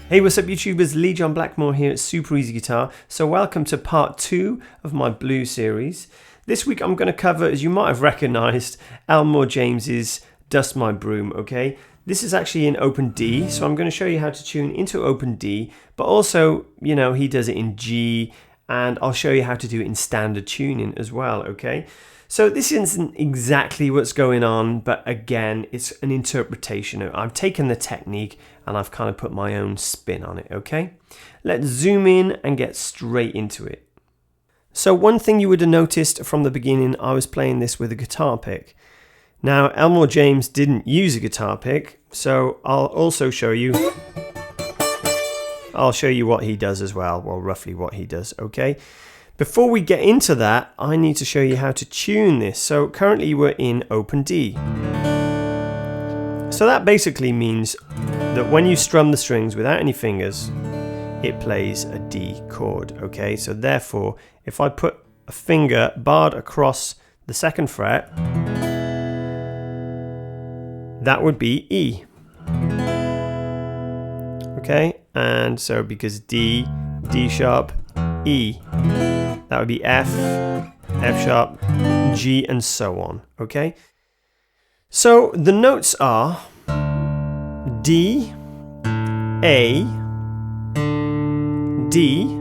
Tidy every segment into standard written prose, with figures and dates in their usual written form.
Hey, what's up YouTubers, Lee John Blackmore here at Super Easy Guitar. So welcome to part 2 of my blues series. This week I'm going to cover, as you might have recognised, Elmore James's Dust My Broom, okay? This is actually in open D, so I'm going to show you how to tune into open D, but also, you know, he does it in G, and I'll show you how to do it in standard tuning as well, okay? So this isn't exactly what's going on, but again, it's an interpretation. I've taken the technique and I've kind of put my own spin on it, okay? Let's zoom in and get straight into it. So one thing you would have noticed from the beginning, I was playing this with a guitar pick. Now, Elmore James didn't use a guitar pick, so I'll also show you. I'll show you what he does as well, well, roughly what he does, okay? Before we get into that, I need to show you how to tune this. So currently we're in open D. So that basically means that when you strum the strings without any fingers, it plays a D chord, okay? So therefore, if I put a finger barred across the second fret, that would be E. Okay, and so because D, D sharp, E, that would be F, F sharp, G, and so on, okay? So the notes are D, A, D,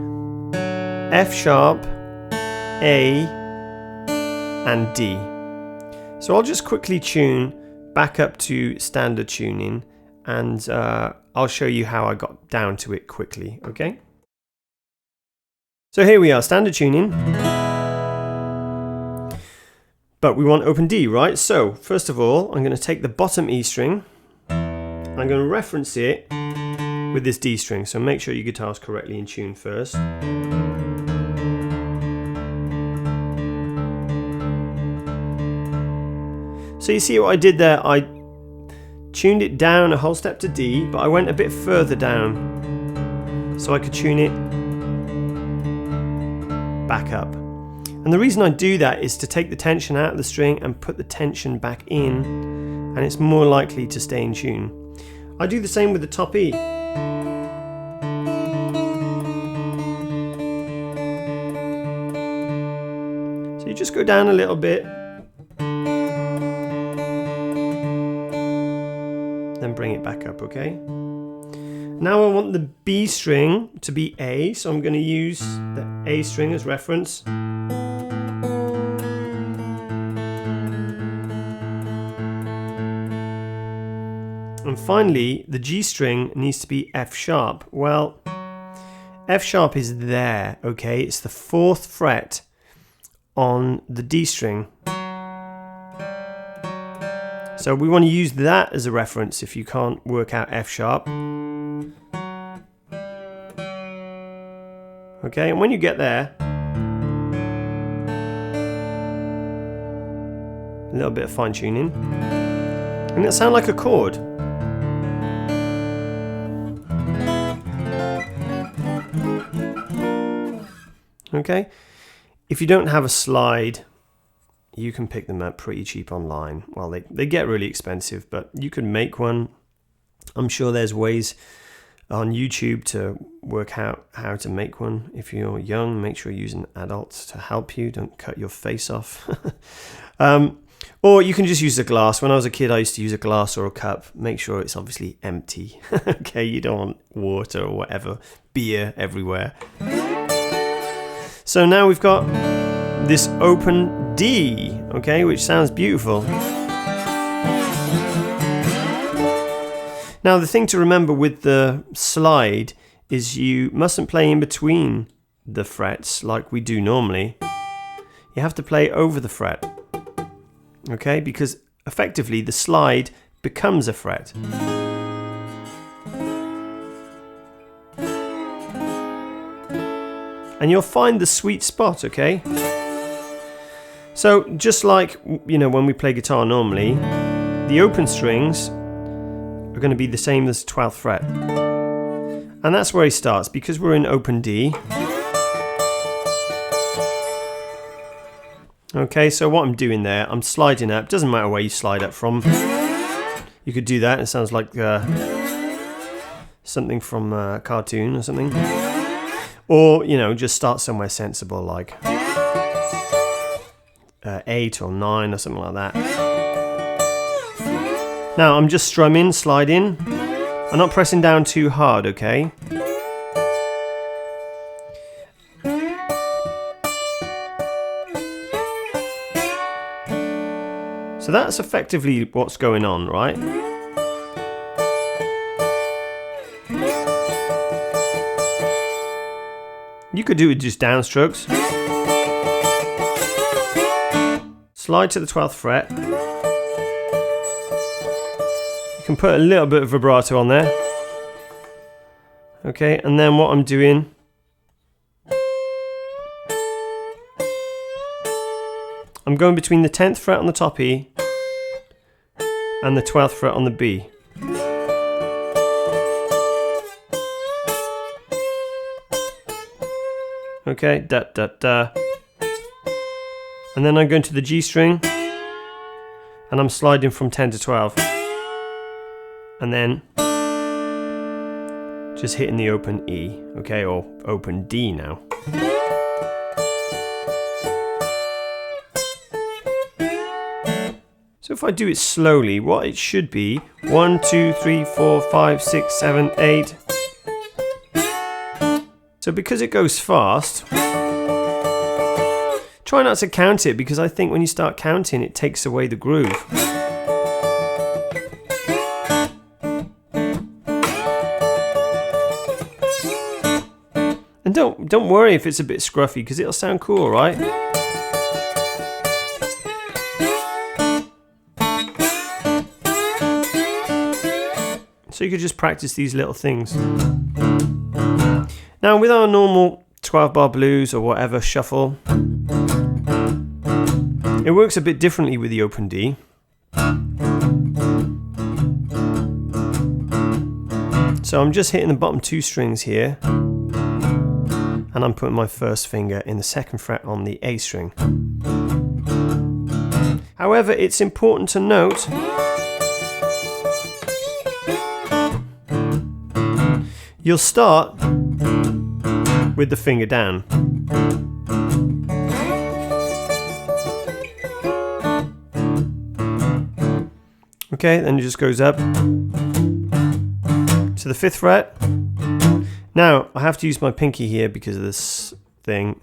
F sharp, A, and D. So I'll just quickly tune back up to standard tuning, and I'll show you how I got down to it quickly, okay? So here we are, standard tuning. But we want open D, right? So first of all, I'm going to take the bottom E string. I'm going to reference it with this D string. So make sure your guitar's correctly in tune first. So you see what I did there? I tuned it down a whole step to D, but I went a bit further down so I could tune it back up. And the reason I do that is to take the tension out of the string and put the tension back in, and it's more likely to stay in tune. I do the same with the top E. So you just go down a little bit, then bring it back up, okay? Now I want the B string to be A, so I'm going to use the A string as reference. And finally, the G string needs to be F sharp. Well, F sharp is there, okay? It's the 4th fret on the D string. So we want to use that as a reference if you can't work out F sharp. Okay, and when you get there, a little bit of fine tuning, and it'll sound like a chord. Okay, if you don't have a slide, you can pick them up pretty cheap online. Well, they get really expensive, but you can make one. I'm sure there's ways on YouTube to work out how to make one. If you're young, make sure you use an adult to help you. Don't cut your face off. Or you can just use a glass. When I was a kid, I used to use a glass or a cup. Make sure it's obviously empty. Okay, you don't want water or whatever, beer everywhere. So now we've got this open D, okay, which sounds beautiful. Now the thing to remember with the slide is you mustn't play in between the frets like we do normally. You have to play over the fret, okay, because effectively the slide becomes a fret. And you'll find the sweet spot, okay? So just like, you know, when we play guitar normally, the open strings are going to be the same as 12th fret. And that's where he starts, because we're in open D. Okay, so what I'm doing there, I'm sliding up. Doesn't matter where you slide up from. You could do that. It sounds like something from a cartoon or something. Or, you know, just start somewhere sensible like 8 or 9 or something like that. Now I'm just strumming, sliding. I'm not pressing down too hard, okay? So that's effectively what's going on, right? You could do it just downstrokes. Slide to the 12th fret. You can put a little bit of vibrato on there. Okay, and then what I'm doing, I'm going between the 10th fret on the top E and the 12th fret on the B. Okay, da da da. And then I'm going to the G string and I'm sliding from 10 to 12. And then just hitting the open E, okay, or open D now. So if I do it slowly, what it should be 1, 2, 3, 4, 5, 6, 7, 8. So because it goes fast, try not to count it, because I think when you start counting it takes away the groove. And don't worry if it's a bit scruffy, because it'll sound cool, right? So you could just practice these little things. Now with our normal 12 bar blues or whatever shuffle, it works a bit differently with the open D. So I'm just hitting the bottom 2 strings here, and I'm putting my first finger in the 2nd fret on the A string. However, it's important to note you'll start with the finger down. Okay, then it just goes up to the 5th fret. Now, I have to use my pinky here because of this thing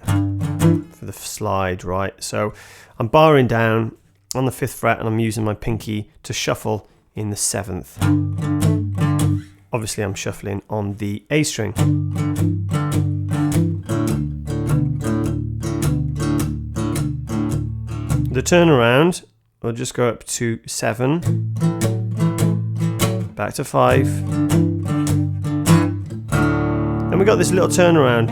for the slide, right? So I'm barring down on the 5th fret and I'm using my pinky to shuffle in the 7th. Obviously I'm shuffling on the A string. The turnaround will just go up to 7, back to 5. Then we got this little turnaround.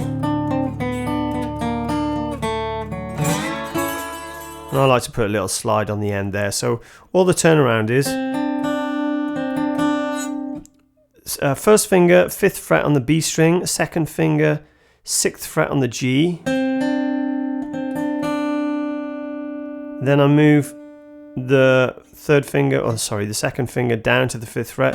And I like to put a little slide on the end there. So all the turnaround is first finger, 5th fret on the B string, 2nd finger, 6th fret on the G. Then I move the 3rd finger, the 2nd finger down to the 5th fret.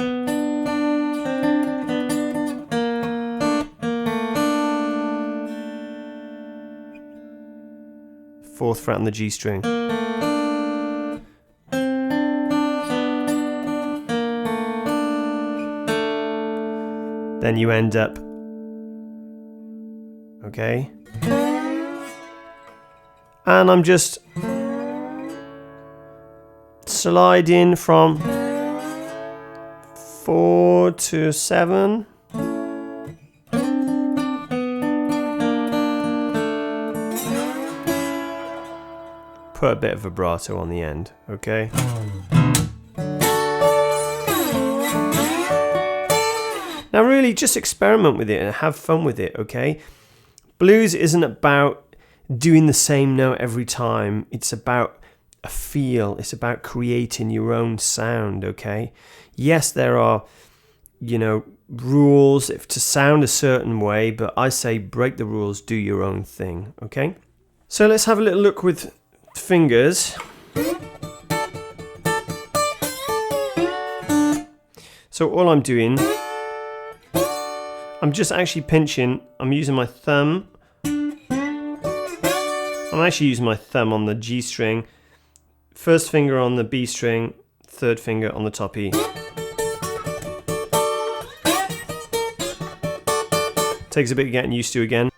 4th fret on the G string. Then you end up, okay, and I'm just sliding from 4 to 7. Put a bit of vibrato on the end, okay? Now really just experiment with it and have fun with it, okay? Blues isn't about doing the same note every time. It's about a feel. It's about creating your own sound, okay? Yes, there are, rules to sound a certain way, but I say break the rules, do your own thing, okay? So let's have a little look with fingers. So all I'm doing I'm just actually pinching, I'm using my thumb. I'm actually using my thumb on the G string, first finger on the B string, third finger on the top E. Takes a bit of getting used to again.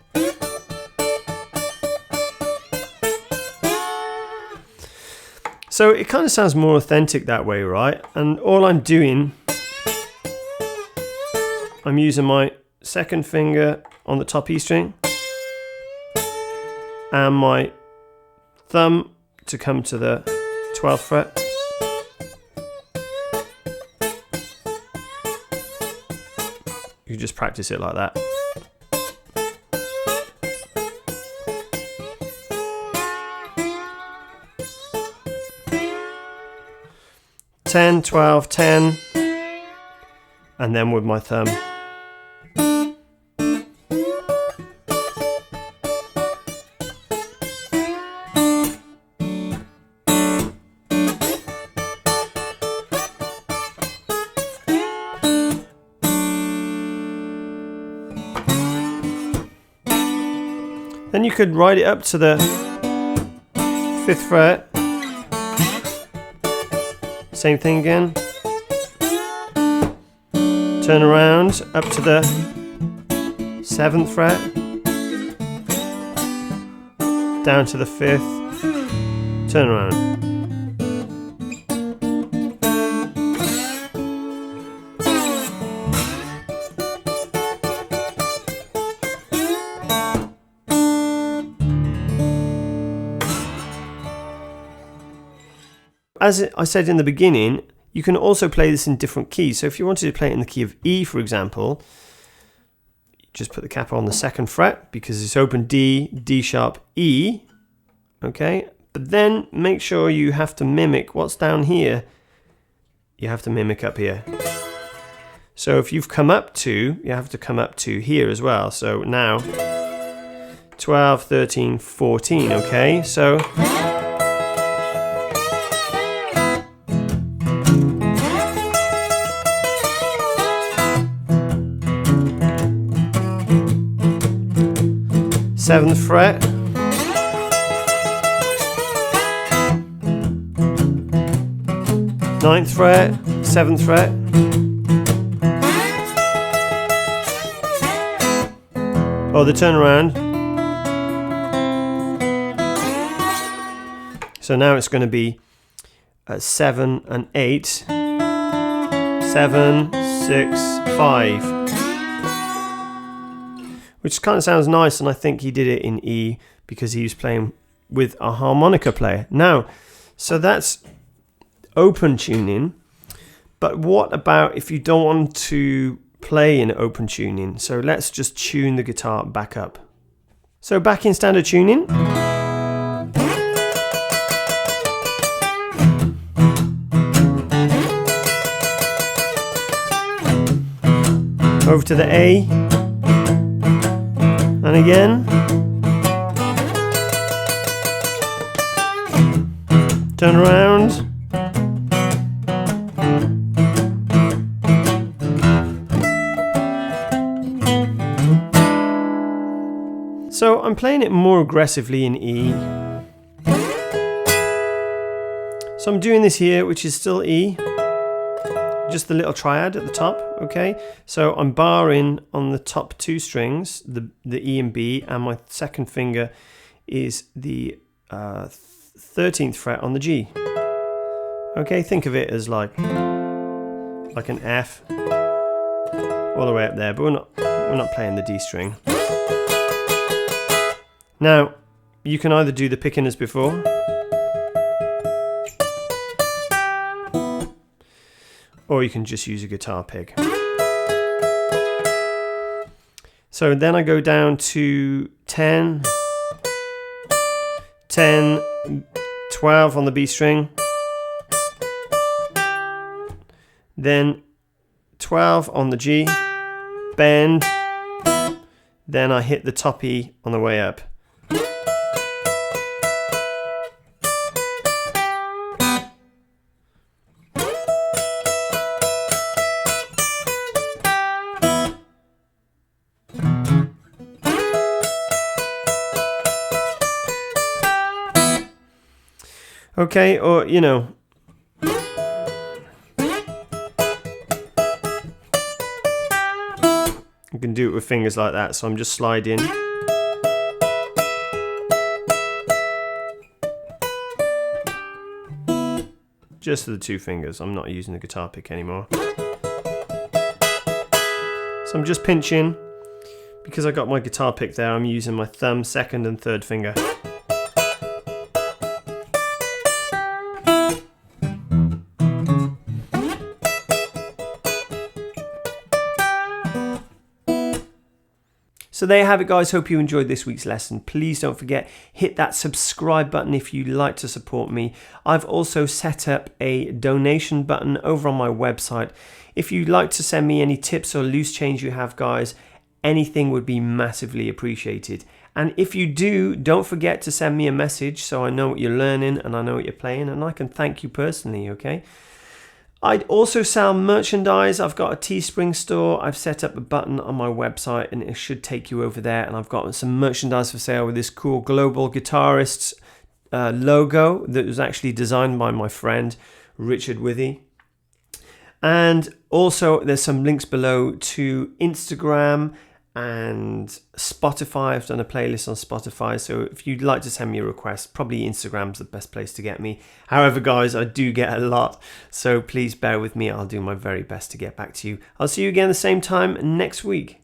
So it kind of sounds more authentic that way, right? And all I'm doing, I'm using my second finger on the top E string and my thumb to come to the 12th fret. You just practice it like that. Ten, 12, 10, and then with my thumb. Then you could ride it up to the 5th fret. Same thing again. Turn around up to the 7th fret. Down to the 5th. Turn around. As I said in the beginning, you can also play this in different keys. So if you wanted to play it in the key of E, for example, just put the cap on the 2nd fret because it's open D, D sharp, E. Okay, but then make sure you have to mimic what's down here. You have to mimic up here. So if you've come up to, you have to come up to here as well. So now 12, 13, 14. Okay, so. Seventh fret, ninth fret, 7th fret, oh, the turnaround. So now it's going to be 7 and 8, 7, 6, 5. Which kind of sounds nice, and I think he did it in E because he was playing with a harmonica player. Now, so that's open tuning, but what about if you don't want to play in open tuning? So let's just tune the guitar back up. So back in standard tuning. Over to the A. And again, turn around, so I'm playing it more aggressively in E. So I'm doing this here, which is still E, just the little triad at the top. Okay, so I'm barring on the top 2 strings, the E and B, and my second finger is the 13th fret on the G. Okay, think of it as like an F all the way up there, but we're not playing the D string. Now, you can either do the picking as before, or you can just use a guitar pick. So then I go down to 10, 10, 12 on the B string, then 12 on the G, bend, then I hit the top E on the way up. Okay, or you know, you can do it with fingers like that. So I'm just sliding. Just the 2 fingers. I'm not using the guitar pick anymore. So I'm just pinching. Because I got my guitar pick there, I'm using my thumb, 2nd and 3rd finger. So there you have it, guys. Hope you enjoyed this week's lesson. Please don't forget, hit that subscribe button if you'd like to support me. I've also set up a donation button over on my website. If you'd like to send me any tips or loose change you have, guys, anything would be massively appreciated. And if you do, don't forget to send me a message so I know what you're learning and I know what you're playing and I can thank you personally, okay? I also sell merchandise. I've got a Teespring store. I've set up a button on my website and it should take you over there. And I've got some merchandise for sale with this cool Global Guitarist's logo that was actually designed by my friend Richard Withy. And also there's some links below to Instagram and Spotify. I've done a playlist on Spotify, so if you'd like to send me a request, probably Instagram's the best place to get me. However, guys, I do get a lot, so please bear with me. I'll do my very best to get back to you. I'll see you again the same time next week.